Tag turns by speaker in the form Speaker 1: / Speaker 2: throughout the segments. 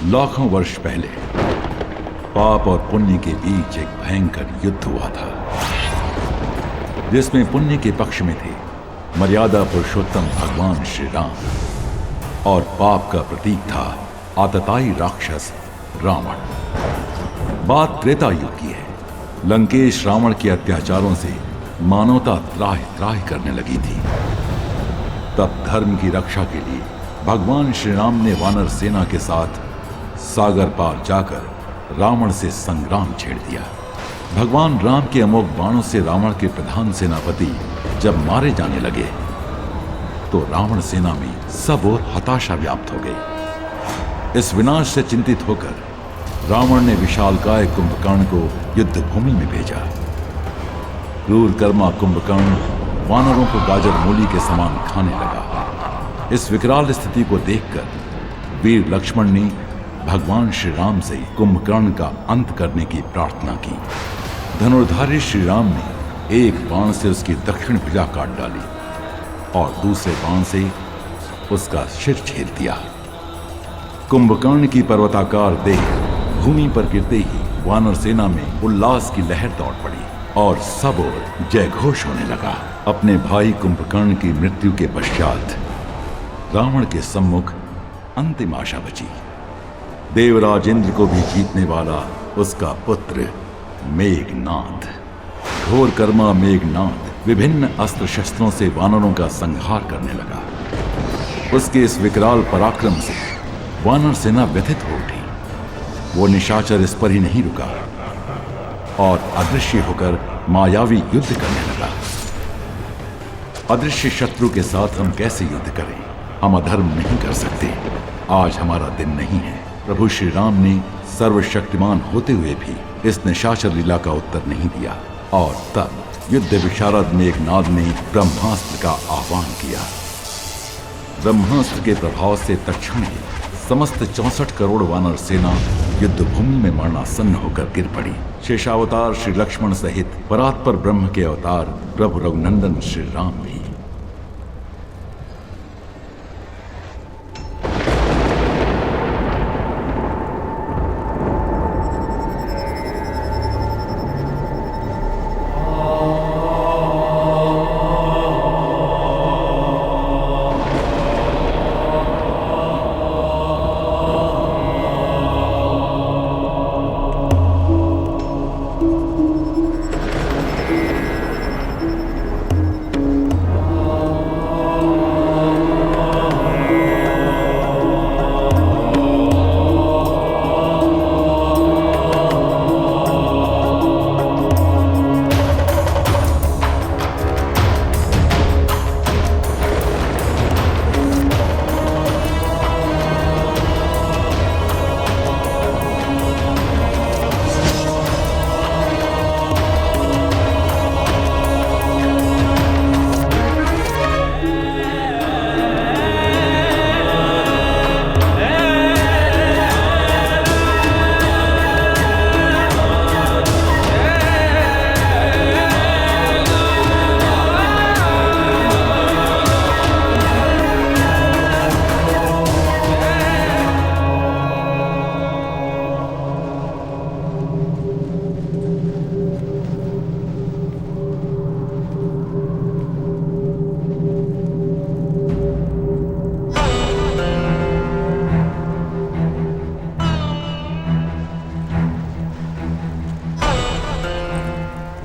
Speaker 1: लाखों वर्ष पहले पाप और पुण्य के बीच एक भयंकर युद्ध हुआ था, जिसमें पुण्य के पक्ष में थे मर्यादा पुरुषोत्तम भगवान श्री राम और पाप का प्रतीक था आतताई राक्षस रावण। बात त्रेता युग की है। लंकेश रावण के अत्याचारों से मानवता त्राहि त्राहि करने लगी थी। तब धर्म की रक्षा के लिए भगवान श्री राम ने वानर सेना के साथ सागर पार जाकर रावण से संग्राम छेड़ दिया। भगवान राम के अमोघ बाणों से रावण के प्रधान सेनापति जब मारे जाने लगे तो रावण सेना में सब ओर हताशा व्याप्त हो गई। इस विनाश से चिंतित होकर रावण ने विशालकाय कुंभकर्ण को युद्ध भूमि में भेजा। क्रूर कर्मा कुंभकर्ण वानरों को गाजर मूली के समान खाने लगा। इस विकराल स्थिति को देखकर वीर लक्ष्मण ने भगवान श्री राम से कुंभकर्ण का अंत करने की प्रार्थना की। धनुर्धारी श्री राम ने एक बाण से उसकी दक्षिण भुजा काट डाली और दूसरे बाण से उसका सिर छेद दिया। कुंभकर्ण की पर्वताकार देह भूमि पर गिरते ही वानर सेना में उल्लास की लहर दौड़ पड़ी और सब ओर जय घोष होने लगा। अपने भाई कुंभकर्ण की मृत्यु के पश्चात रावण के सम्मुख अंतिम आशा बची। देवराज इंद्र को भी जीतने वाला उसका पुत्र मेघनाद। घोर कर्मा मेघनाद विभिन्न अस्त्र शस्त्रों से वानरों का संहार करने लगा। उसके इस विकराल पराक्रम से वानर सेना व्यथित हो उठी। वो निशाचर इस पर ही नहीं रुका और अदृश्य होकर मायावी युद्ध करने लगा। अदृश्य शत्रु के साथ हम कैसे युद्ध करें? हम अधर्म नहीं कर सकते। आज हमारा दिन नहीं है। प्रभु श्री राम ने सर्वशक्तिमान होते हुए भी इस निशाचर लीला का उत्तर नहीं दिया और तब युद्ध विशारद मेघनाद ने ब्रह्मास्त्र का आह्वान किया। ब्रह्मास्त्र के प्रभाव से तत्क्षण ही समस्त 64 करोड़ वानर सेना युद्ध भूमि में मरणासन्न होकर गिर पड़ी। शेषावतार श्री लक्ष्मण सहित परात्पर ब्रह्म के अवतार प्रभु रघुनंदन श्री राम भी।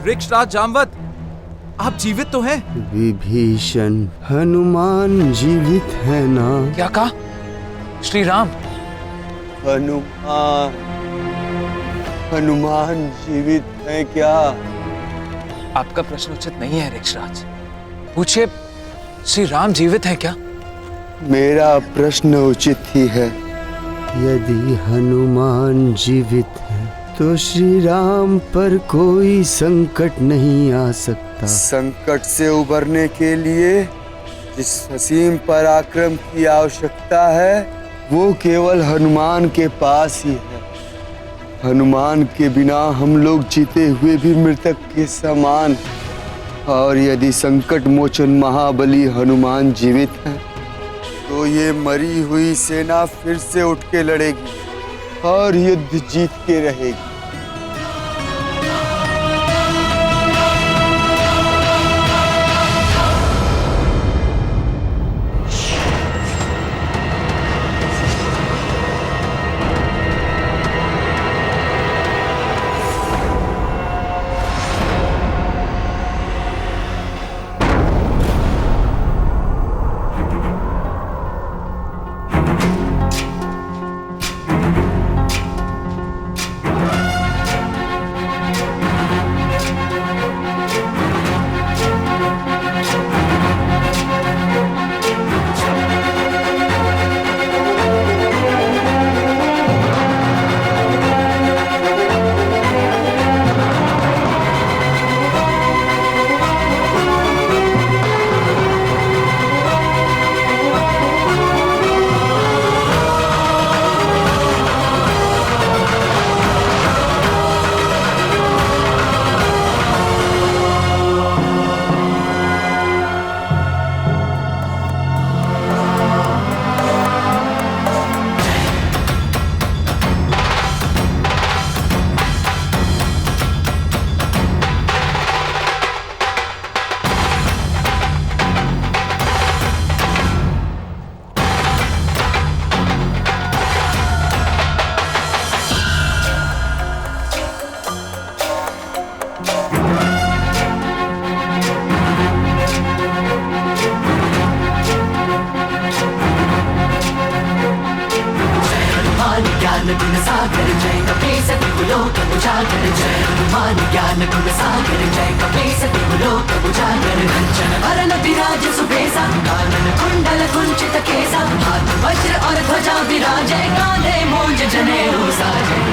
Speaker 2: वृक्षराज जामवत, आप जीवित तो हैं?
Speaker 3: विभीषण, हनुमान जीवित है ना?
Speaker 2: क्या कहा? श्री राम?
Speaker 3: हनुमान जीवित है क्या?
Speaker 2: आपका प्रश्न उचित नहीं है वृक्षराज। पूछिए, श्री राम जीवित है क्या?
Speaker 3: मेरा प्रश्न उचित ही है। यदि हनुमान जीवित है तो श्री राम पर कोई संकट नहीं आ सकता। संकट से उबरने के लिए जिस असीम पराक्रम की आवश्यकता है वो केवल हनुमान के पास ही है। हनुमान के बिना हम लोग जीते हुए भी मृतक के समान। और यदि संकट मोचन महाबली हनुमान जीवित है तो ये मरी हुई सेना फिर से उठ के लड़ेगी। और युद्ध जीत के रहेगी।
Speaker 4: गुण सागर जय कपीस तिहुलोक उजागर जय हनुमान ज्ञान गुण सागर जय कपीस तिहुलोक उजागर कंचन वरन विराज सुबेसा कानन कुंडल कुंचित केसा हाथ वज्र और ध्वजा विराजै कांधे मूंज जनेऊ साजै।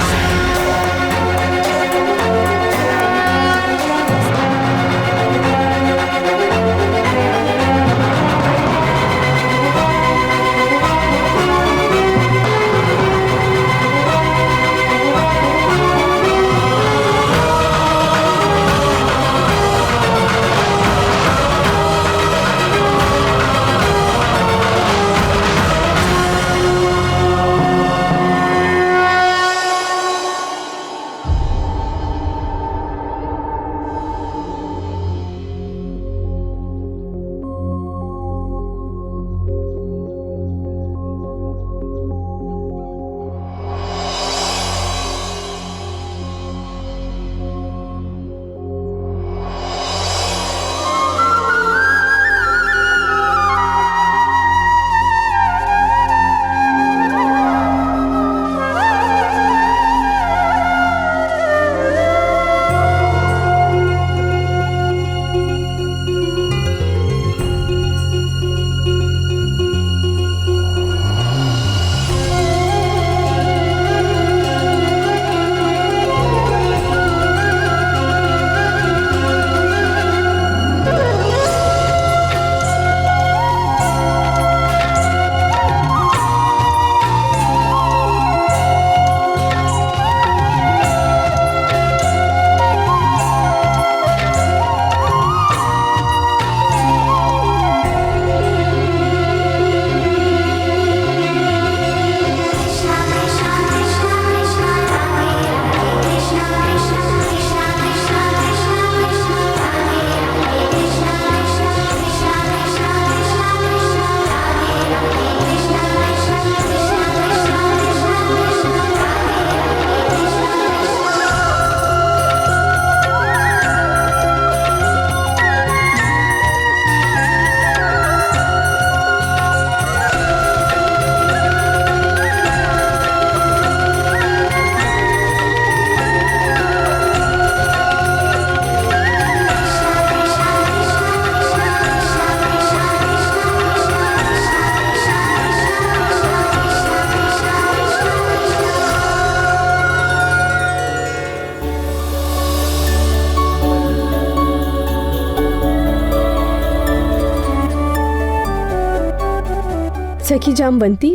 Speaker 5: सखी जामवंती,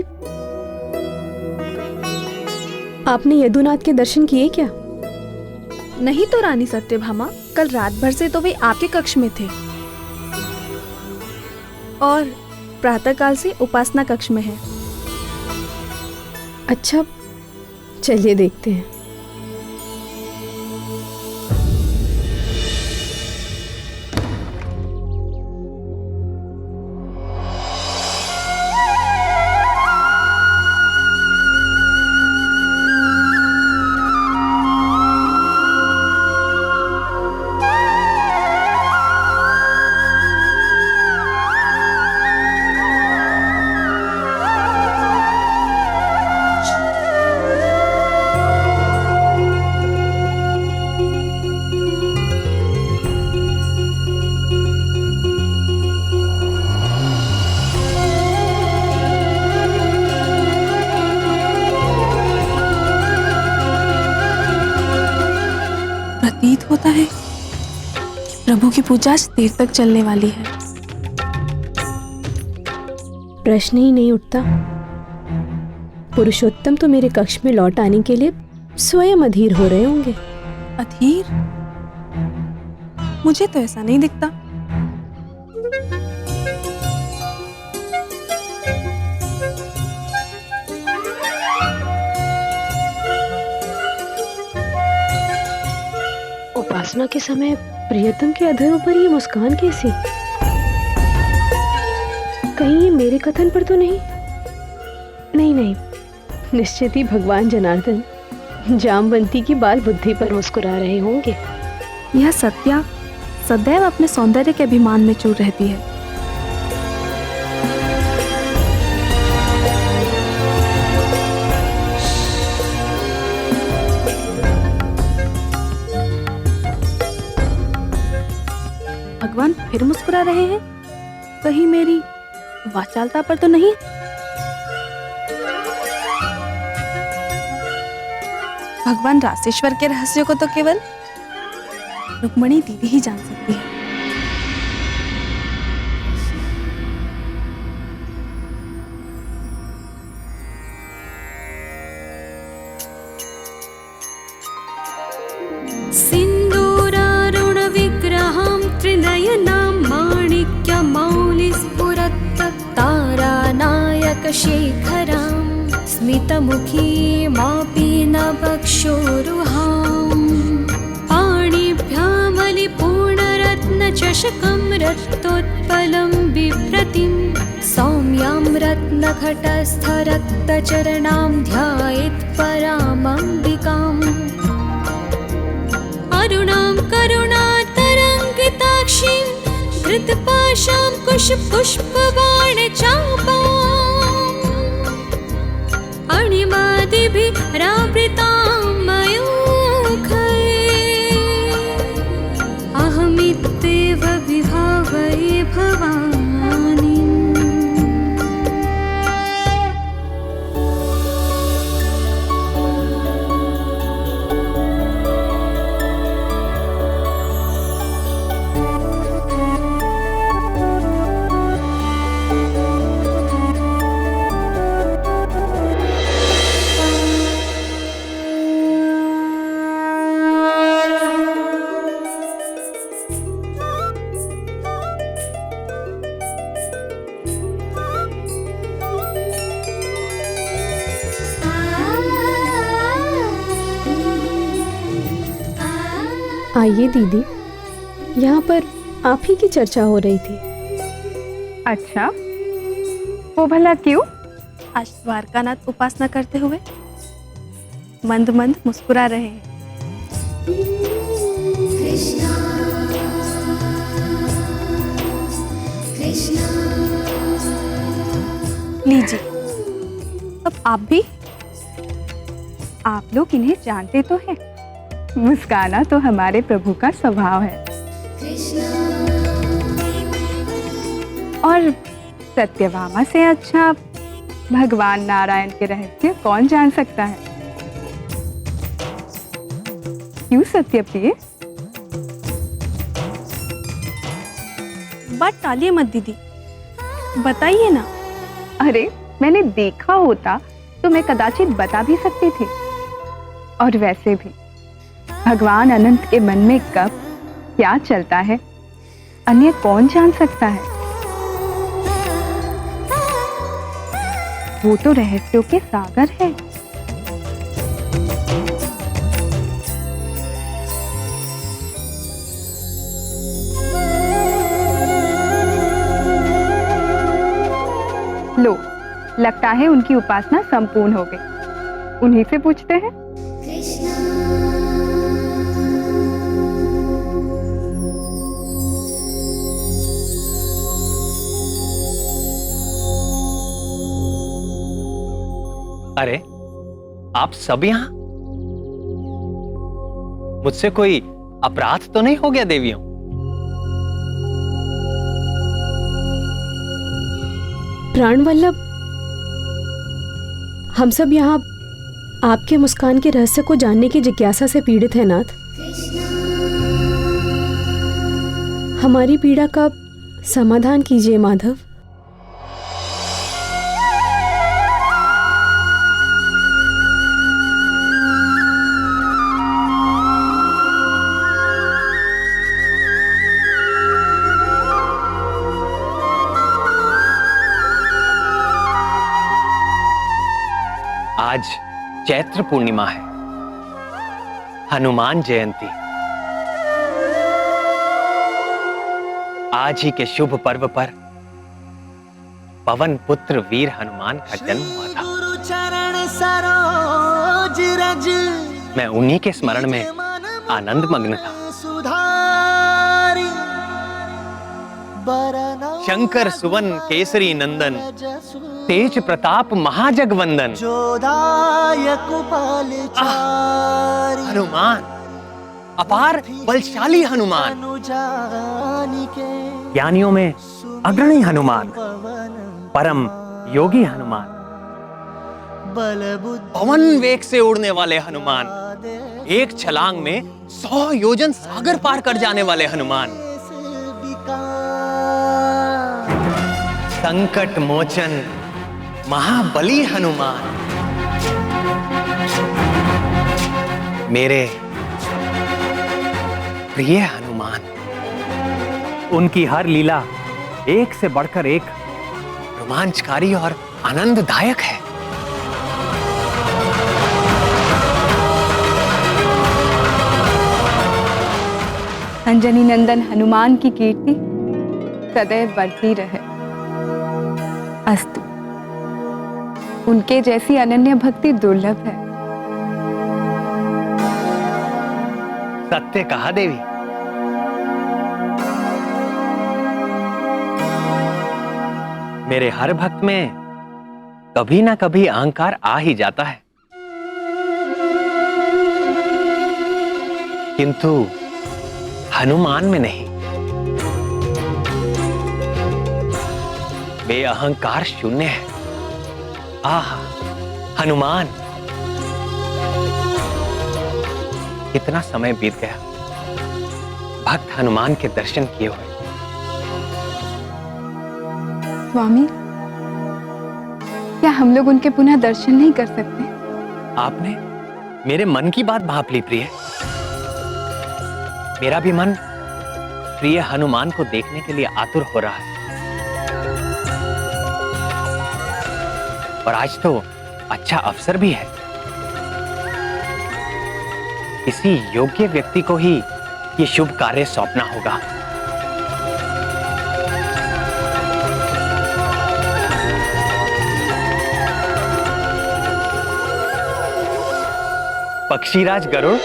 Speaker 5: आपने यदुनाथ के दर्शन किए क्या?
Speaker 6: नहीं तो रानी सत्यभामा, कल रात भर से तो वे आपके कक्ष में थे और प्रातःकाल से उपासना कक्ष में है।
Speaker 5: अच्छा, चलिए देखते हैं।
Speaker 6: प्रतीत होता है कि प्रभु की पूजा आज देर तक चलने वाली है।
Speaker 5: प्रश्न ही नहीं उठता। पुरुषोत्तम तो मेरे कक्ष में लौट आने के लिए स्वयं अधीर हो रहे होंगे।
Speaker 6: अधीर? मुझे तो ऐसा नहीं दिखता।
Speaker 5: उपासना के समय प्रियतम के अधरों पर ये मुस्कान कैसी? कहीं ये मेरे कथन पर तो नहीं? नहीं, निश्चित ही भगवान जनार्दन जामवंती की बाल बुद्धि पर मुस्कुरा रहे होंगे।
Speaker 6: यह सत्या सदैव अपने सौंदर्य के अभिमान में चूर रहती है। भगवान फिर मुस्कुरा रहे हैं? कहीं मेरी वाचालता पर तो नहीं? भगवान रासेश्वर के रहस्यों को तो केवल रुक्मणी दीदी ही जान सकती है।
Speaker 7: सिन्दूरारुण विग्रहं त्रिनयनां माणिक्यमौलिस्फुरत् तारानायक शेखरां स्मितमुखीमापि नवक्षोरुहाम् पाणिभ्यामलिपूर्णरत्नचषकं रक्तोत्पलं बिभ्रतिं सौम्यां रत्नघटस्थरक्तचरणां ध्यायेत् परामम्बिकाम् अरुणां करुणातरङ्गिताक्षीं धृतपाशां कुशपुष्पबाणचापाम् अणिमादिभिरावृतां मयूखैः अहमित्येव विभावये भवानीम्।
Speaker 5: आइए दीदी, यहाँ पर आप ही की चर्चा हो रही थी।
Speaker 8: अच्छा, वो भला क्यों?
Speaker 6: आज द्वारकानाथ उपासना करते हुए मंद मंद मुस्कुरा रहे हैं। लीजिए, अब आप भी।
Speaker 8: आप लोग इन्हें जानते तो हैं। मुस्काना तो हमारे प्रभु का स्वभाव है। और सत्यभामा से अच्छा भगवान नारायण के रहस्य कौन जान सकता है? क्यों सत्यप्रिय?
Speaker 6: बात टालिए मत दीदी, बताइए ना।
Speaker 8: अरे, मैंने देखा होता तो मैं कदाचित बता भी सकती थी। और वैसे भी भगवान अनंत के मन में कब क्या चलता है, अन्य कौन जान सकता है? वो तो रहस्यों के सागर है। लगता है उनकी उपासना संपूर्ण हो गई। उन्हीं से पूछते हैं।
Speaker 9: अरे आप सब यहाँ? मुझसे कोई अपराध तो नहीं हो गया देवियों?
Speaker 5: प्राण वल्लभ, हम सब यहाँ आपके मुस्कान के रहस्य को जानने की जिज्ञासा से पीड़ित हैं नाथ। हमारी पीड़ा का समाधान कीजिए माधव।
Speaker 9: आज चैत्र पूर्णिमा है, हनुमान जयंती। आज ही के शुभ पर्व पर पवन पुत्र वीर हनुमान का जन्म हुआ था। मैं उन्हीं के स्मरण में आनंद मग्न था। शंकर सुवन केसरी नंदन, तेज प्रताप महाजगवंदन, हनुमान अपार बलशाली हनुमान, ज्ञानियों में अग्रणी हनुमान, परम योगी हनुमान, पवन वेग से उड़ने वाले हनुमान, एक छलांग में 100 योजन सागर पार कर जाने वाले हनुमान, संकट मोचन महाबली हनुमान, मेरे प्रिय हनुमान। उनकी हर लीला एक से बढ़कर एक रोमांचकारी और आनंददायक है।
Speaker 8: अंजनी नंदन हनुमान की कीर्ति सदैव बढ़ती रहे। अस्तु। उनके जैसी अनन्य भक्ति दुर्लभ है।
Speaker 9: सत्य कहा देवी। मेरे हर भक्त में कभी ना कभी अहंकार आ ही जाता है, किंतु हनुमान में नहीं। वे अहंकार शून्य है। आह, हनुमान! कितना समय बीत गया भक्त हनुमान के दर्शन किए हुए।
Speaker 8: स्वामी, क्या हम लोग उनके पुनः दर्शन नहीं कर सकते?
Speaker 9: आपने मेरे मन की बात भाप ली प्रिय। मेरा भी मन प्रिय हनुमान को देखने के लिए आतुर हो रहा है। और आज तो अच्छा अवसर भी है। किसी योग्य व्यक्ति को ही ये शुभ कार्य सौंपना होगा। पक्षीराज गरुड़,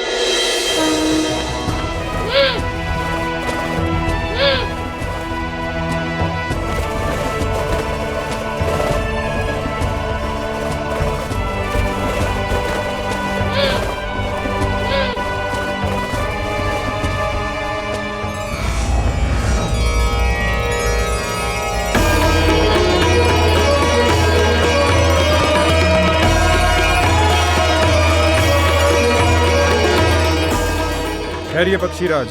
Speaker 10: ठहरिए पक्षीराज।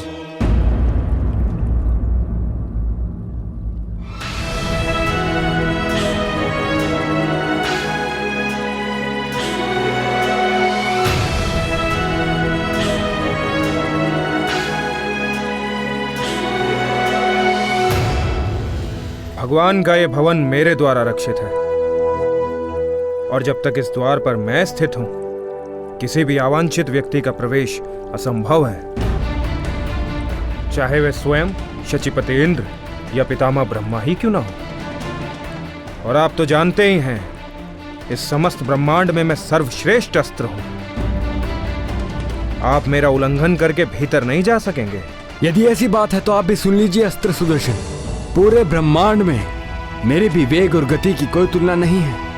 Speaker 10: भगवान का ये भवन मेरे द्वारा रक्षित है, और जब तक इस द्वार पर मैं स्थित हूं, किसी भी अवांछित व्यक्ति का प्रवेश असंभव है, चाहे वे स्वयं शचीपति इंद्र या पितामह ब्रह्मा ही क्यों ना हो। और आप तो जानते ही हैं इस समस्त ब्रह्मांड में मैं सर्वश्रेष्ठ अस्त्र हूं। आप मेरा उल्लंघन करके भीतर नहीं जा सकेंगे।
Speaker 3: यदि ऐसी बात है तो आप भी सुन लीजिए अस्त्र सुदर्शन। पूरे ब्रह्मांड में मेरे भी वेग और गति की कोई तुलना नहीं है।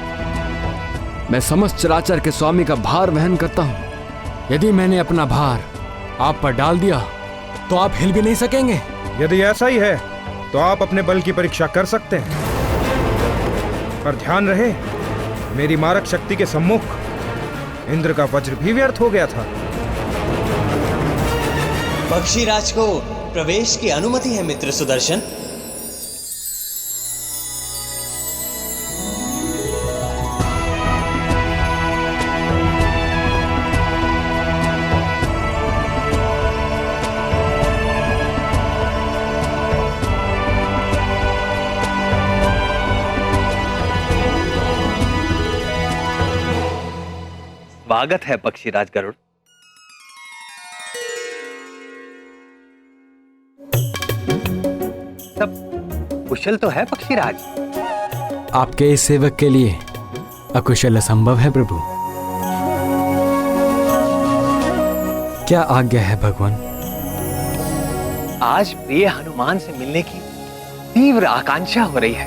Speaker 3: मैं समस्त चराचर के स्वामी का भार वहन करता हूं। यदि मैंने अपना भार आप पर डाल दिया तो आप हिल भी नहीं सकेंगे।
Speaker 10: यदि ऐसा ही है तो आप अपने बल की परीक्षा कर सकते हैं, पर ध्यान रहे मेरी मारक शक्ति के सम्मुख इंद्र का वज्र भी व्यर्थ हो गया था।
Speaker 11: पक्षीराज को प्रवेश की अनुमति है मित्र सुदर्शन।
Speaker 9: स्वागत है पक्षीराज गरुड़। सब कुशल तो है पक्षीराज?
Speaker 3: आपके इस सेवक के लिए अकुशल असंभव है प्रभु। क्या आज्ञा है भगवान?
Speaker 9: आज प्रिय हनुमान से मिलने की तीव्र आकांक्षा हो रही है।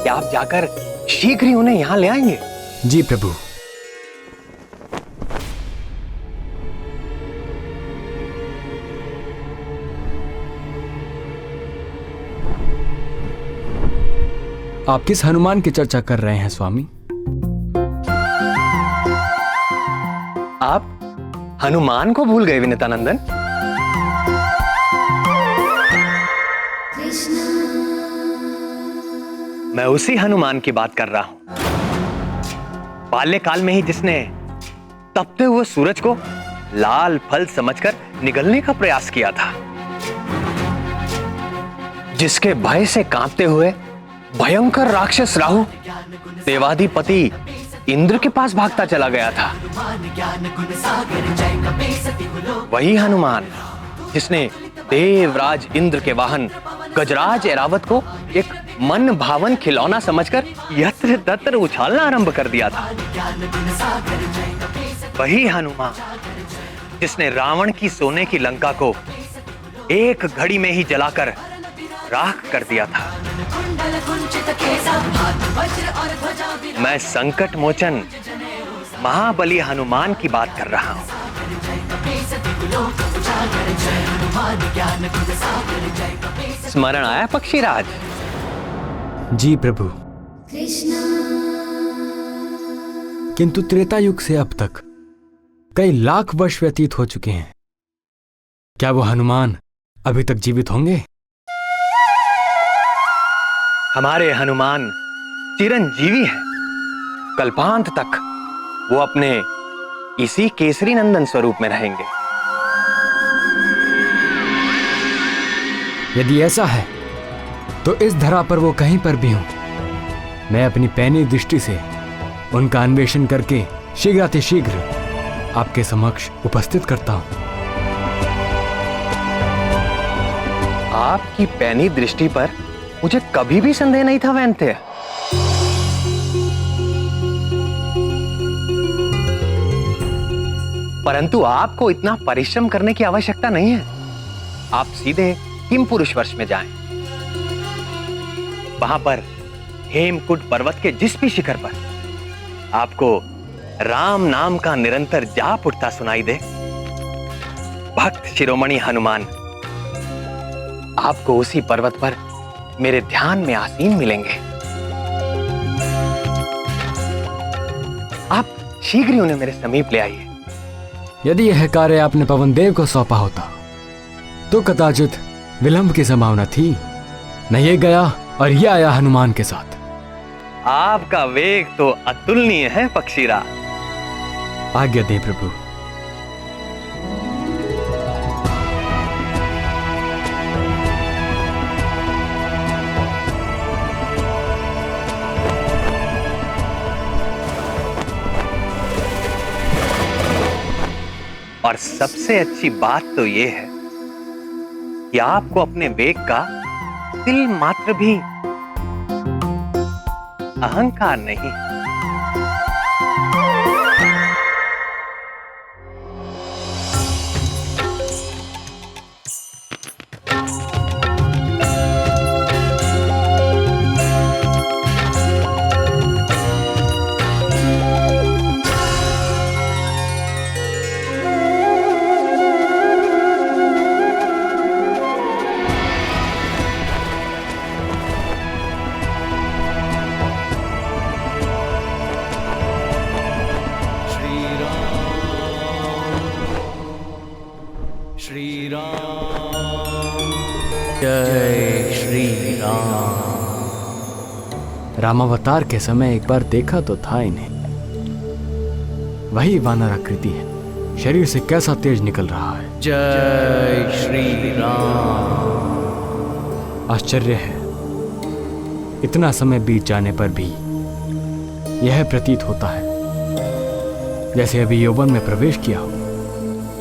Speaker 9: क्या आप जाकर शीघ्र ही उन्हें यहां ले आएंगे?
Speaker 3: जी प्रभु। आप किस हनुमान की चर्चा कर रहे हैं स्वामी?
Speaker 9: आप हनुमान को भूल गए विनीतानंदन? मैं उसी हनुमान की बात कर रहा हूं, बाल्यकाल में ही जिसने तपते हुए सूरज को लाल फल समझकर निगलने का प्रयास किया था, जिसके भय से कांपते हुए भयंकर राक्षस राहु देवाधिपति इंद्र के पास भागता चला गया था। वही हनुमान जिसने देवराज इंद्र के वाहन गजराज ऐरावत को एक मन भावन खिलौना समझकर यत्र तत्र उछालना आरंभ कर दिया था। वही हनुमान जिसने रावण की सोने की लंका को एक घड़ी में ही जलाकर राख कर दिया था। मैं संकट मोचन महाबली हनुमान की बात कर रहा हूं। स्मरण आया पक्षीराज?
Speaker 3: जी प्रभु। किंतु त्रेता युग से अब तक कई लाख वर्ष व्यतीत हो चुके हैं। क्या वो हनुमान अभी तक जीवित होंगे?
Speaker 9: हमारे हनुमान चिरंजीवी हैं। कल्पांत तक वो अपने इसी केसरी नंदन स्वरूप में रहेंगे।
Speaker 3: यदि ऐसा है तो इस धरा पर वो कहीं पर भी हों, मैं अपनी पैनी दृष्टि से उनका अन्वेषण करके शीघ्रातिशीघ्र आपके समक्ष उपस्थित करता हूं।
Speaker 9: आपकी पैनी दृष्टि पर मुझे कभी भी संदेह नहीं था वैन्य। परंतु आपको इतना परिश्रम करने की आवश्यकता नहीं है। आप सीधे किम पुरुष वर्ष में जाएं। वहां पर हेमकुट पर्वत के जिस भी शिखर पर आपको राम नाम का निरंतर जाप उठता सुनाई दे, भक्त शिरोमणि हनुमान आपको उसी पर्वत पर मेरे ध्यान में आसीन मिलेंगे। आप शीघ्र ही उन्हें मेरे समीप ले आइए।
Speaker 3: यदि यह कार्य आपने पवन देव को सौंपा होता तो कदाचित विलंब की संभावना थी। न ये गया और ये आया हनुमान के साथ।
Speaker 9: आपका वेग तो अतुलनीय है पक्षीराज।
Speaker 3: आज्ञा दे प्रभु।
Speaker 9: और सबसे अच्छी बात तो यह है कि आपको अपने वेग का तिल मात्र भी अहंकार नहीं।
Speaker 12: जय श्री राम। रामावतार के समय एक बार देखा तो था इन्हें। वही वानर आकृति है, शरीर से कैसा तेज निकल रहा है।
Speaker 9: जय श्री राम।
Speaker 12: आश्चर्य है, इतना समय बीत जाने पर भी यह प्रतीत होता है जैसे अभी यौवन में प्रवेश किया हो।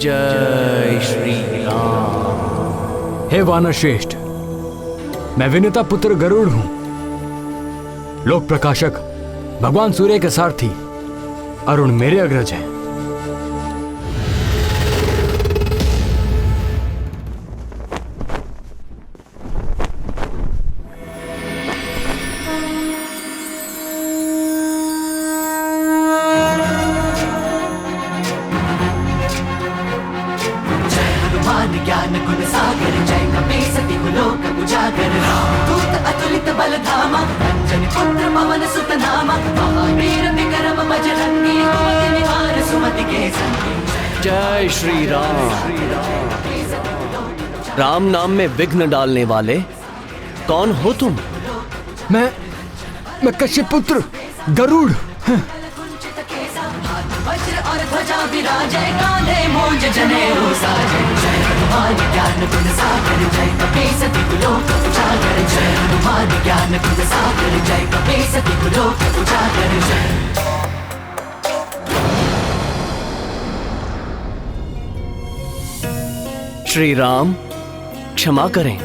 Speaker 9: जय श्री राम।
Speaker 12: हे वानर श्रेष्ठ, मैं विनुता पुत्र गरुड़ हूं, लोक प्रकाशक, भगवान सूर्य के सारथी, अरुण मेरे अग्रज हैं।
Speaker 4: ज्ञान गुण सागर जय कपीसति लोक उजागर दूत अतुलित बल धामा अंजनी पुत्र पवन सुत नामा महावीर विक्रम बजरंगी कुमति निहार सुमति के संगी।
Speaker 9: जय श्री राम। राम नाम में विघ्न डालने वाले कौन हो तुम?
Speaker 12: मैं कश्यप पुत्र गरुड़।
Speaker 4: वज्र और ध्वजा विराजय कांधे मूंज जनेऊ साजय। जय हनुमान ज्ञान गुण सागर जय कपीसति लोक उजागर। जय हनुमान ज्ञान गुण सागर जय कपीसति लोक उजागर। जय
Speaker 9: श्री राम, क्षमा करें।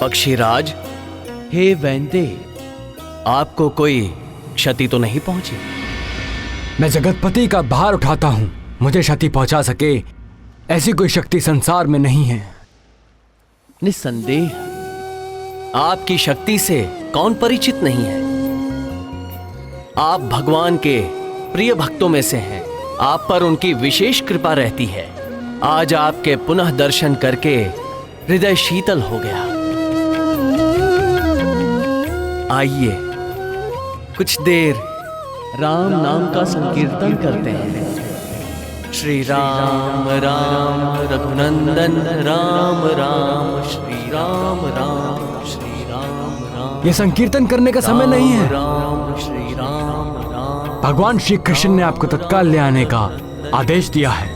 Speaker 9: पक्षीराज, हे वैंदे, आपको कोई क्षति तो नहीं पहुंची?
Speaker 12: मैं जगतपति का भार उठाता हूं, मुझे क्षति पहुंचा सके ऐसी कोई शक्ति संसार में नहीं है।
Speaker 9: निस्संदेह आपकी शक्ति से कौन परिचित नहीं है। आप भगवान के प्रिय भक्तों में से हैं, आप पर उनकी विशेष कृपा रहती है। आज आपके पुनः दर्शन करके हृदय शीतल हो गया। आइए कुछ देर राम नाम का संकीर्तन करते हैं। श्री राम राम रघुनंदन राम राम, श्री राम राम, श्री राम राम।
Speaker 12: ये संकीर्तन करने का समय नहीं है।
Speaker 9: राम श्री राम राम।
Speaker 12: भगवान श्री कृष्ण ने आपको तत्काल ले आने का आदेश दिया है।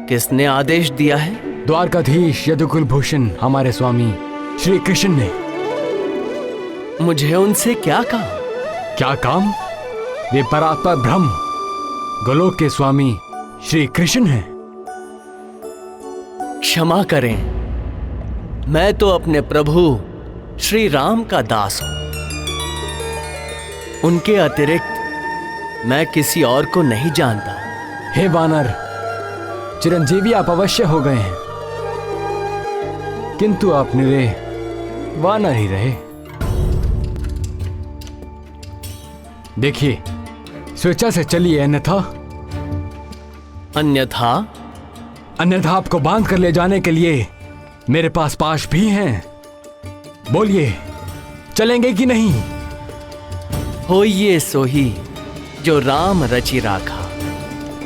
Speaker 9: किसने आदेश दिया है?
Speaker 12: द्वारकाधीश यदुकुल भूषण हमारे स्वामी श्री कृष्ण ने।
Speaker 9: मुझे उनसे क्या काम?
Speaker 12: क्या काम? वे परात्पर ब्रह्म गोलोक के स्वामी श्री कृष्ण हैं।
Speaker 9: क्षमा करें, मैं तो अपने प्रभु श्री राम का दास हूं। उनके अतिरिक्त मैं किसी और को नहीं जानता।
Speaker 12: हे वानर, चिरंजीवी आप अवश्य हो गए हैं, किंतु आप निरे वानर ही रहे। देखिए, स्वेच्छा से चलिए, अन्यथा आपको बांध कर ले जाने के लिए मेरे पास पाश भी हैं। बोलिए, चलेंगे कि नहीं?
Speaker 9: होइए सोही जो राम रचि राखा।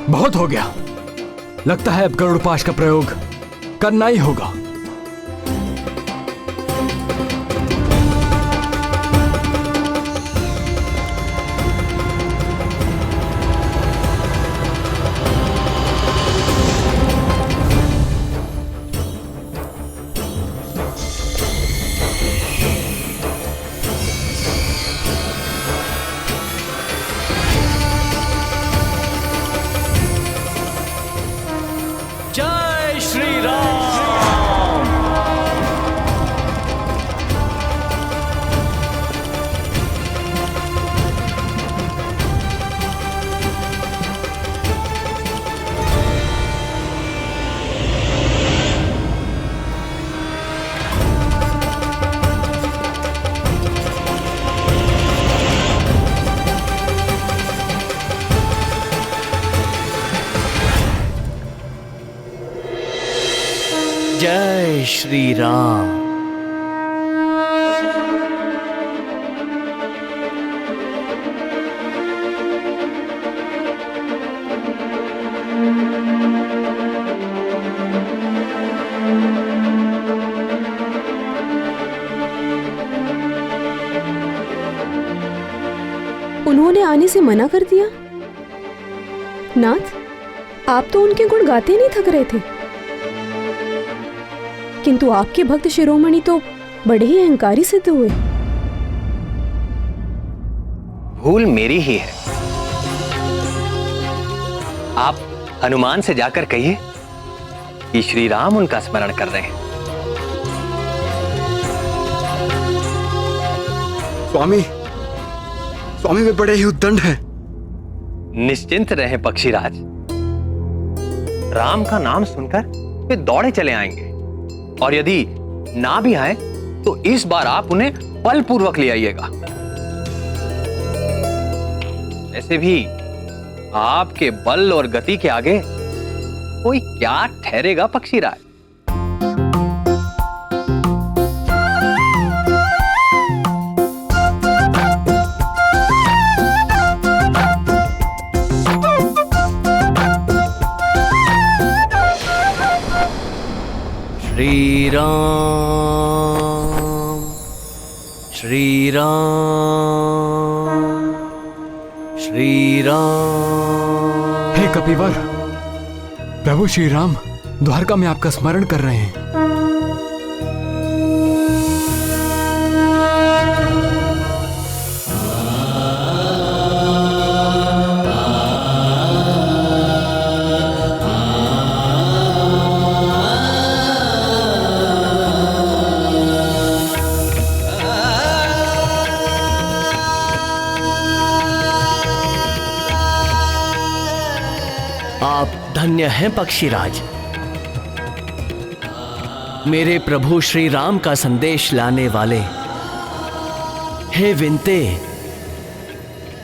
Speaker 12: बहुत हो गया, लगता है अब गरुड़ पाश का प्रयोग करना ही होगा।
Speaker 13: जय श्री राम।
Speaker 5: उन्होंने आने से मना कर दिया? नाथ, आप तो उनके गुण गाते नहीं थक रहे थे, किंतु आपके भक्त शिरोमणि तो बड़े ही अहंकारी सिद्ध हुए।
Speaker 9: भूल मेरी ही है। आप हनुमान से जाकर कहिए कि श्री राम उनका स्मरण कर रहे हैं।
Speaker 3: स्वामी, स्वामी वे बड़े ही उद्दंड हैं।
Speaker 9: निश्चिंत रहें पक्षीराज, राम का नाम सुनकर वे दौड़े चले आएंगे, और यदि ना भी आए तो इस बार आप उन्हें बलपूर्वक ले आइएगा। ऐसे भी आपके बल और गति के आगे कोई क्या ठहरेगा पक्षीराज।
Speaker 13: श्री राम, श्री राम, श्री राम।
Speaker 12: हे कपिवर, प्रभु श्री राम द्वारका में आपका स्मरण कर रहे हैं।
Speaker 13: आप धन्य हैं पक्षीराज। मेरे प्रभु श्री राम का संदेश लाने वाले। हे विनते,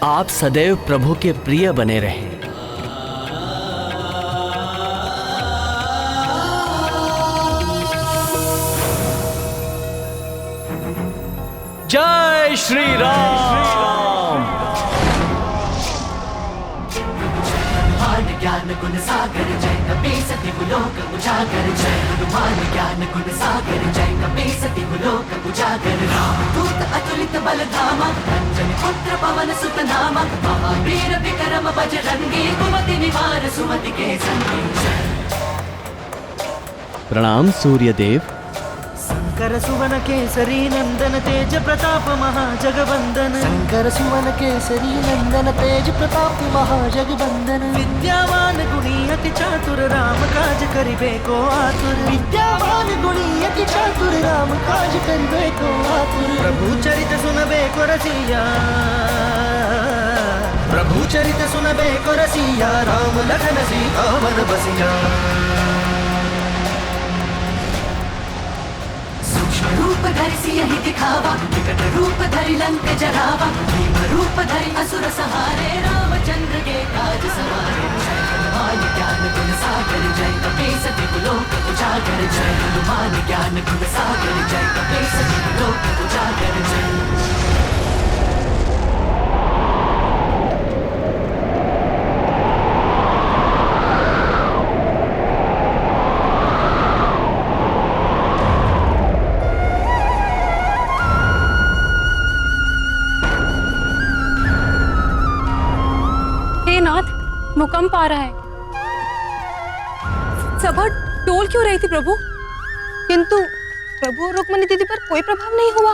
Speaker 13: आप सदैव प्रभु के प्रिय बने रहें। जय श्री राम।
Speaker 4: ज्ञान गुण सागर जय कपीसति लोक उजागर, जय हनुमान ज्ञान गुण सागर जय कपीसति लोक उजागर। रामदूत अतुलित बल धामा, अंजनी पुत्र पवन सुत नामा, महावीर विक्रम बजरंगी, कुमति निवार सुमति के संगी।
Speaker 13: प्रणाम सूर्यदेव।
Speaker 14: शंकर सुवन केसरी नंदन तेज प्रताप महाजगवंदन, शंकर सुवन केसरी नंदन तेज प्रताप महाजगवंदन। विद्यावान गुणी अति चातुर, राम काज करिबे को आतुर, विद्यावान गुणी अति चातुर, राम काज करिबे को आतुर। प्रभु चरित सुनबे को रसिया, प्रभु चरित सुनबे को रसिया, राम लखन सीता मन बसिया।
Speaker 4: रूप धरि सियहि दिखावा, विकट रूप धरि लंक जरावा, भीम रूप धरि असुर सहारे, रामचंद्र के काज सवारे। जय हनुमान ज्ञान गुण सागर जय कपीसति लोक उजागर, जय हनुमान ज्ञान गुण सागर जय कपीसति लोक उजागर। जय
Speaker 5: भूकंप आ रहा है। सभा डोल क्यों रही थी प्रभु, किंतु प्रभु और रुक्मिणी दीदी पर कोई प्रभाव नहीं हुआ।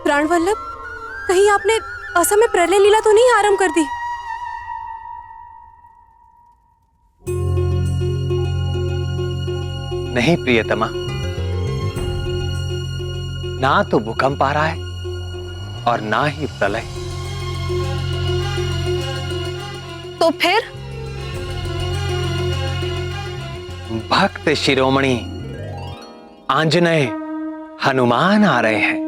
Speaker 5: प्राण वल्लभ, कहीं आपने असमय प्रलय लीला तो नहीं आरंभ कर दी?
Speaker 9: नहीं प्रियतमा, ना तो भूकंप आ रहा है और ना ही प्रलय।
Speaker 5: तो फिर
Speaker 9: भक्त शिरोमणि आंजनेय हनुमान आ रहे हैं।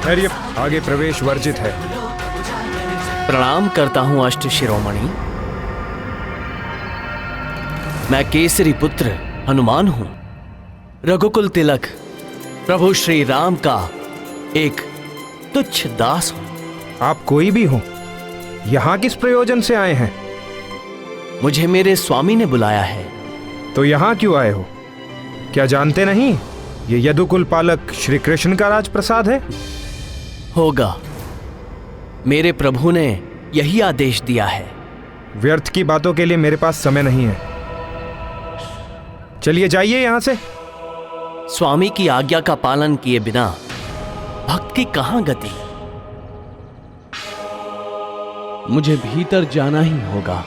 Speaker 10: धैर्य, आगे प्रवेश वर्जित है।
Speaker 13: प्रणाम करता हूं अष्ट शिरोमणि। मैं केसरी पुत्र हनुमान हूं, रघुकुल तिलक प्रभु श्री राम का एक तुच्छ दास हूं।
Speaker 10: आप कोई भी हो, यहां किस प्रयोजन से आए हैं?
Speaker 13: मुझे मेरे स्वामी ने बुलाया है।
Speaker 10: तो यहां क्यों आए हो? क्या जानते नहीं ये यदुकुल पालक श्री कृष्ण का राजप्रसाद है?
Speaker 13: होगा, मेरे प्रभु ने यही आदेश दिया है।
Speaker 10: व्यर्थ की बातों के लिए मेरे पास समय नहीं है। चलिए जाइए यहां से।
Speaker 13: स्वामी की आज्ञा का पालन किए बिना भक्त की कहां गति? मुझे भीतर जाना ही होगा।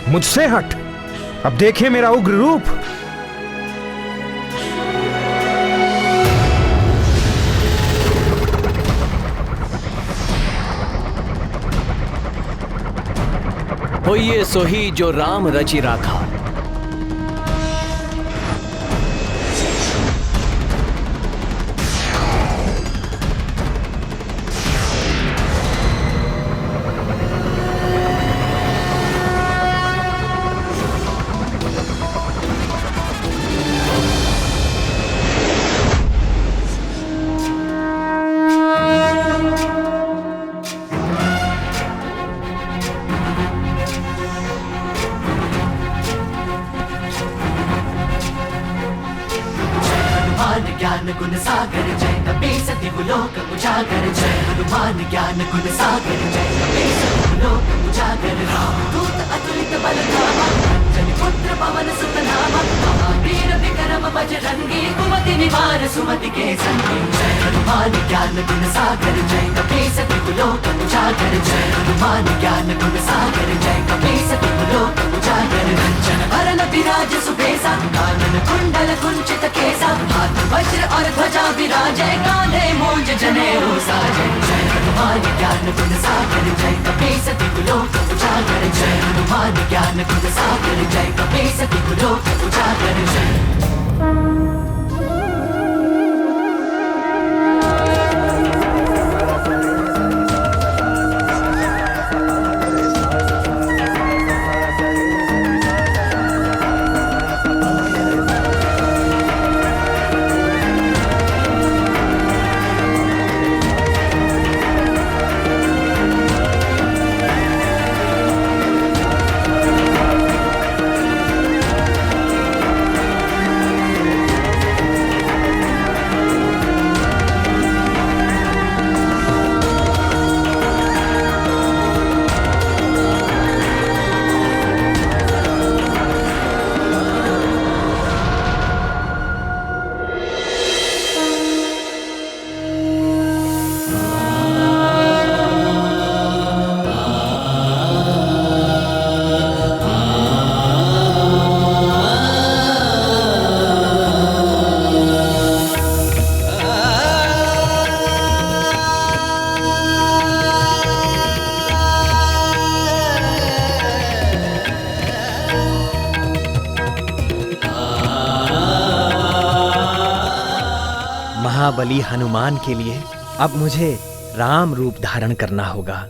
Speaker 10: मुझसे हट, अब देखिए मेरा उग्र रूप।
Speaker 13: होइए सोही जो राम रचि राखा।
Speaker 4: ज्ञान गुण सागर जय कपीस दिवलोक उजागर जय हनुमान ज्ञान गुण सागर जय कपीस दिवलोक उजागर राम दूत अतुलित बल धामा अंजनी पुत्र पवन सुत नामा महावीर विक्रम बजरंगी कुमति निवार सुमति के संगी जय हनुमान ज्ञान गुण सागर जय कपीस दिवलोक उजागर जय हनुमान ज्ञान गुण सागर जय कपीस दिवलोक उजागर कंचन वरन विराज सुबेसा कानन कुंडल कुंचित केसा हाथ वज्र और ध्वजा विराजय कांधे मूंज जनेऊ साजय जय हनुमान ज्ञान गुण सागर जय कपीस दिवलोक उजागर जय हनुमान ज्ञान गुण सागर जय कपीस दिवलोक उजागर जय।
Speaker 11: महाबली हनुमान के लिए अब मुझे राम रूप धारण करना होगा।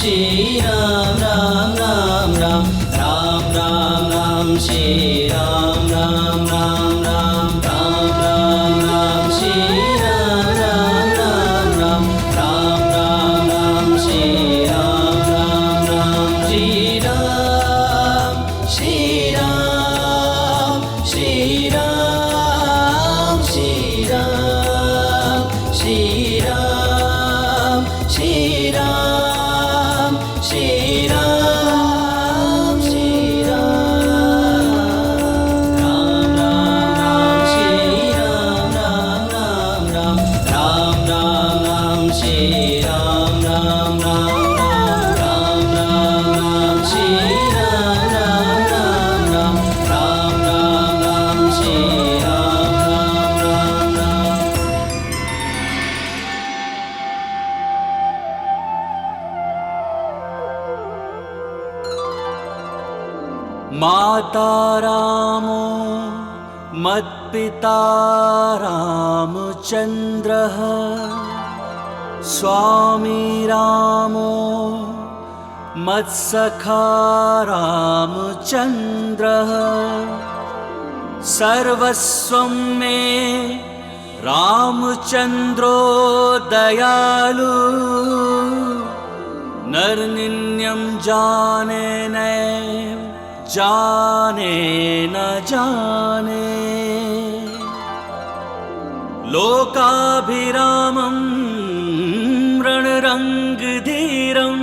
Speaker 4: श्री राम राम राम राम राम राम राम श्री राम राम राम राम राम राम राम श्री राम राम राम राम राम राम राम श्री राम राम राम श्री राम श्री राम श्री राम श्री राम श्री राम श्री राम श्री राम श्री राम राम राम राम श्री राम राम राम राम राम राम राम श्री राम राम राम राम राम राम राम श्री राम राम राम राम राम राम राम श्री राम राम राम राम। माता रामो मत्पिता रामचन्द्रः स्वामी रामो मत्सखा रामचन्द्रः सर्वस्वं मे रामचन्द्रो दयालु नरनिन्यं जाने नैव जाने न जाने लोकाभिरामं रणरङ्गधीरं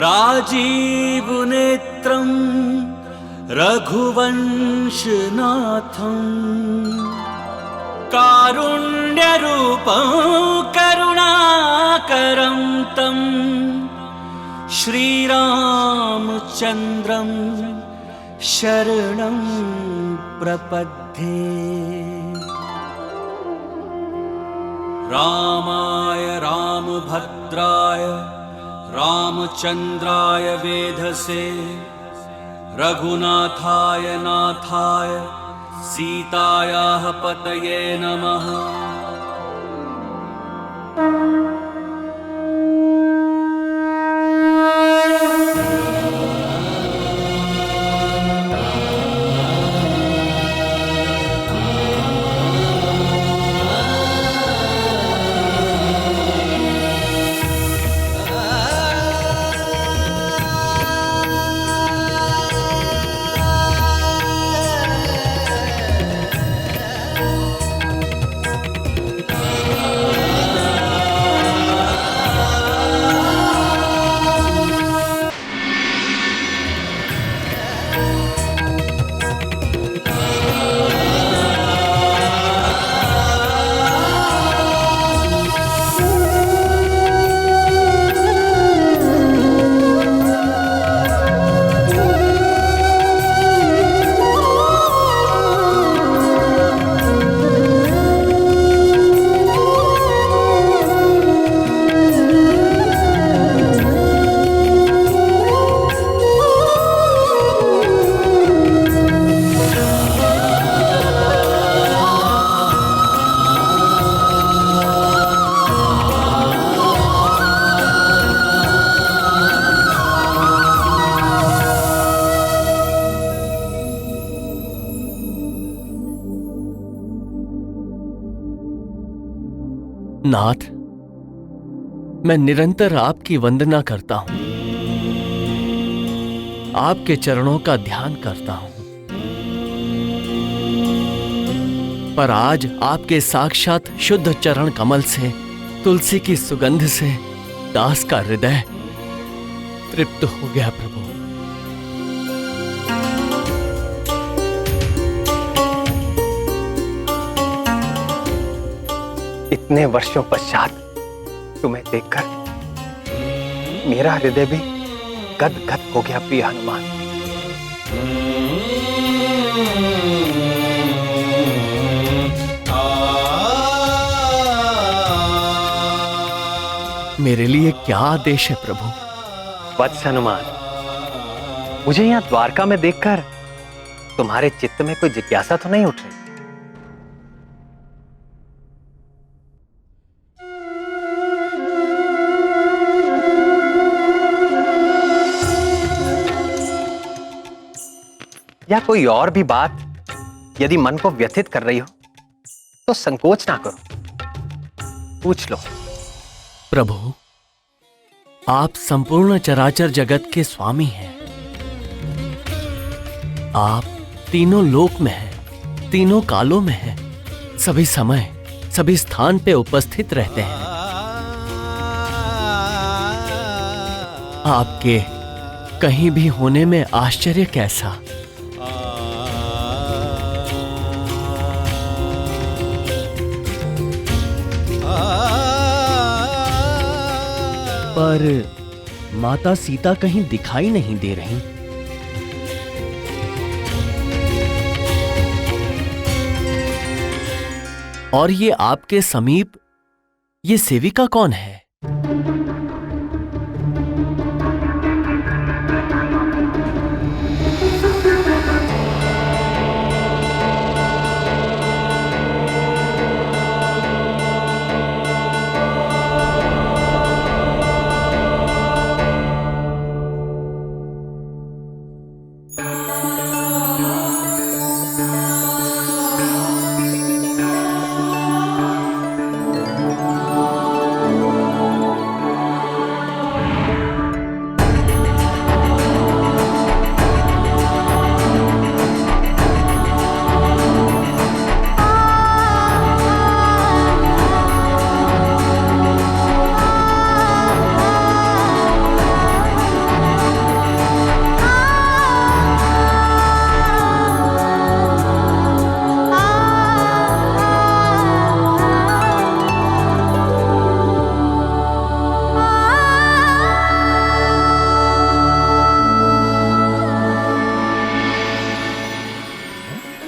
Speaker 4: राजीवनेत्रं रघुवंशनाथं कारुण्यरूपं करुणाकरं तं श्रीरामचन्द्रं शरणं प्रपद्ये। रामाय रामभद्राय रामचन्द्राय वेधसे रघुनाथाय नाथाय सीतायाः पतये नमः।
Speaker 13: नाथ, मैं निरंतर आपकी वंदना करता हूं, आपके चरणों का ध्यान करता हूं, पर आज आपके साक्षात शुद्ध चरण कमल से, तुलसी की सुगंध से दास का हृदय तृप्त हो गया प्रभु।
Speaker 9: इतने वर्षों पश्चात तुम्हें देखकर मेरा हृदय भी गद गद हो गया प्रिय हनुमान।
Speaker 13: मेरे लिए क्या आदेश है प्रभु?
Speaker 9: वत्स हनुमान, मुझे यहां द्वारका में देखकर तुम्हारे चित्त में कोई जिज्ञासा तो नहीं उठ रही? या कोई और भी बात यदि मन को व्यथित कर रही हो तो संकोच ना करो, पूछ लो।
Speaker 13: प्रभु, आप संपूर्ण चराचर जगत के स्वामी हैं। आप तीनों लोक में हैं, तीनों कालों में हैं, सभी समय सभी स्थान पे उपस्थित रहते हैं। आपके कहीं भी होने में आश्चर्य कैसा। पर माता सीता कहीं दिखाई नहीं दे रही। और ये आपके समीप ये सेविका कौन है?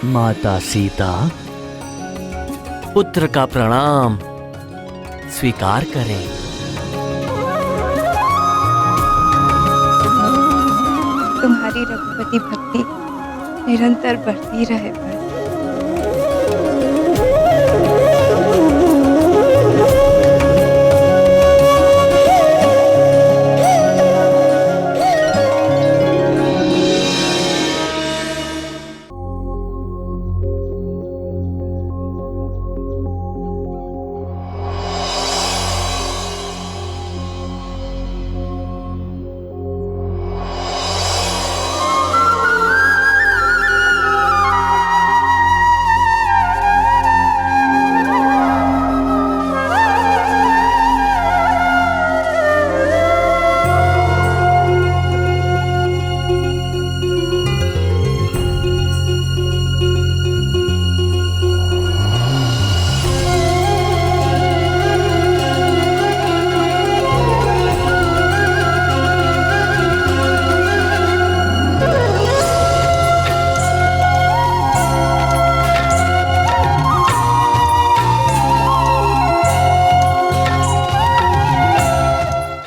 Speaker 13: माता सीता, पुत्र का प्रणाम स्वीकार करें।
Speaker 6: तुम्हारी रघुपति भक्ति निरंतर बढ़ती रहे।